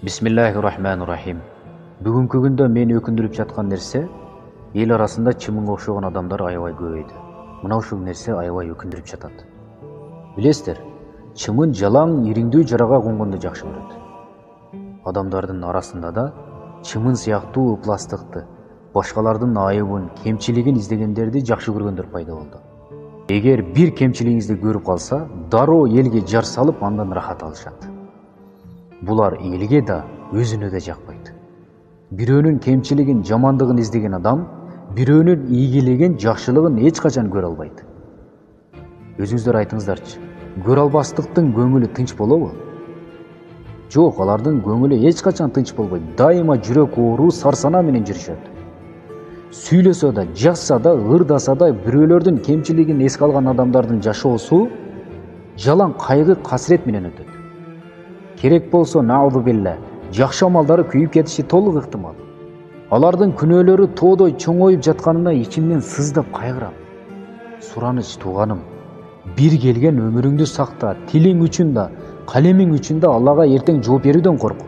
Бисмиллахир-рахманир-рахим. Бүгүнкү күндө мени өкүндүрүп жаткан нерсе, эл арасында чымынга окшогон адамдар аябай көбөйдү. Мына ушул нерсе аябай өкүндүрүп жатат. Билесиздер, чымын жалаң ириңдүү жарага конгонду жакшы көрөт. Адамдардын арасында да чымын сыяктуу ыпластыкты, башкалардын айыбын, кемчилигин издегендерди жакшы көргөндөр пайда болду. Эгер бир кемчилигиңизди көрүп калса, дароо элге жар салып андан рахат алышат. Булар элге да, өзүнө да жакпайт. Бирөөнүн кемчилигин, жамандыгын издеген адам, бирөөнүн ийгилигин, жакшылыгын эч качан көрө албайт. Өзүңүздөр айтыңыздарчы, көрө албастыктын көңүлү тынч болобу? Жок, алардын көңүлү эч качан тынч болбойт. Дайыма жүрөк оору, сарсанаа менен жүрүшөт. Сүйлөсө да, жазса да, ырдаса да, бирөөлөрдүн кемчилигин эске алган адамдардын жашоосу жалаң кайгы, касірет менен өтөт. Керек болсо, наузу билля, жакшы амалдары күйүп кетиши толук ыктымал. Алардын күнөөлөрү тоодой чоңоюп жатканына ичимден сыздап кайгырам. Сураныч тууганым, бир келген өмүрүңдү сакта, тилиң үчүн да, калемиң үчүн да Аллага эртең жооп берүүдөн корк.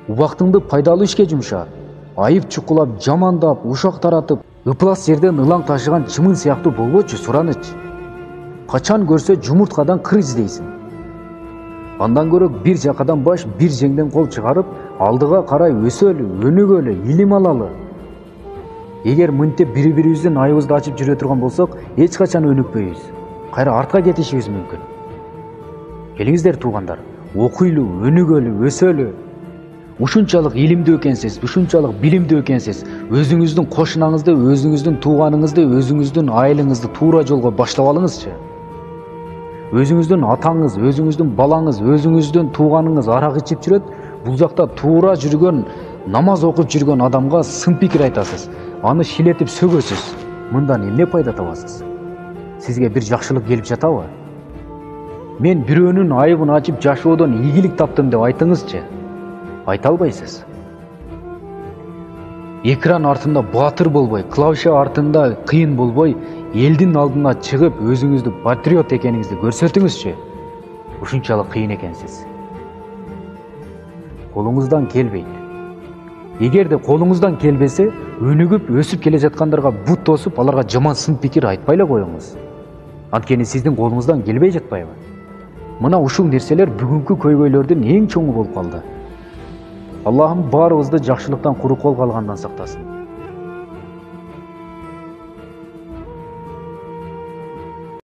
Убактыңды пайдалуу ишке жумша. Айып чукулап, жамандап, ушак таратып, ыплас жерден ылаң ташыган чымын сыяктуу болбочу, сураныч. Качан көрсө жумурткадан кыр издейсиң. Андан көрө бир жакадан баш, бир жеңден кол чыгарып, алдыга карай өсөлү, өнүгөлү, илим алалы. Эгер мынтип бири-бирибиздин айыбызды ачып жүрө турган болсок, эч качан өнүкпөйбүз. Кайра артка кетишибиз мүмкүн. Келиңиздер туугандар, окуйлу, өнүгөлү, өсөлү. Ушунчалык илимдүү экенсиз, ушунчалык билимдүү экенсиз, өзүңүздүн кошунаңызды, өзүңүздүн тууганыңызды, өзүңүздүн айылыңызды туура жолго баштап алыңызчы. Өзүңүздүн атаңыз, өзүңүздүн балаңыз, өзүңүздүн тууганыңыз арак ичип жүрөт, бул жакта туура жүргөн, намаз окуп жүргөн адамга сын пикир айтасыз, аны шилетип сөгөсүз. Мындан эмне пайда табасыз? Сизге бир жакшылык келип жатабы? Мен бирөөнүн айыбын ачып жашоодон ийгилик таптым деп айтыңызчы. Айта албайсыз. Экран артында баатыр болбой, клавиша артында кыйын болбой, элдин алдына чыгып өзүңүздү патриот экениңизди көрсөтүңүзчү. Ушунчалык кыйын экенсиз. Колуңуздан келбейт. Эгерде колуңуздан келбесе, өнүгүп, өсүп келе жаткандарга бут тосуп, аларга жаман сын пикир айтпай эле коюңуз. Анткени сиздин колуңуздан келбей жатпайбы? Мына ушул нерселер бүгүнкү көйгөйлөрдүн эң чоңу болуп калды. Аллахым баарыбызды жакшылыктан куру кол калгандан сактасын.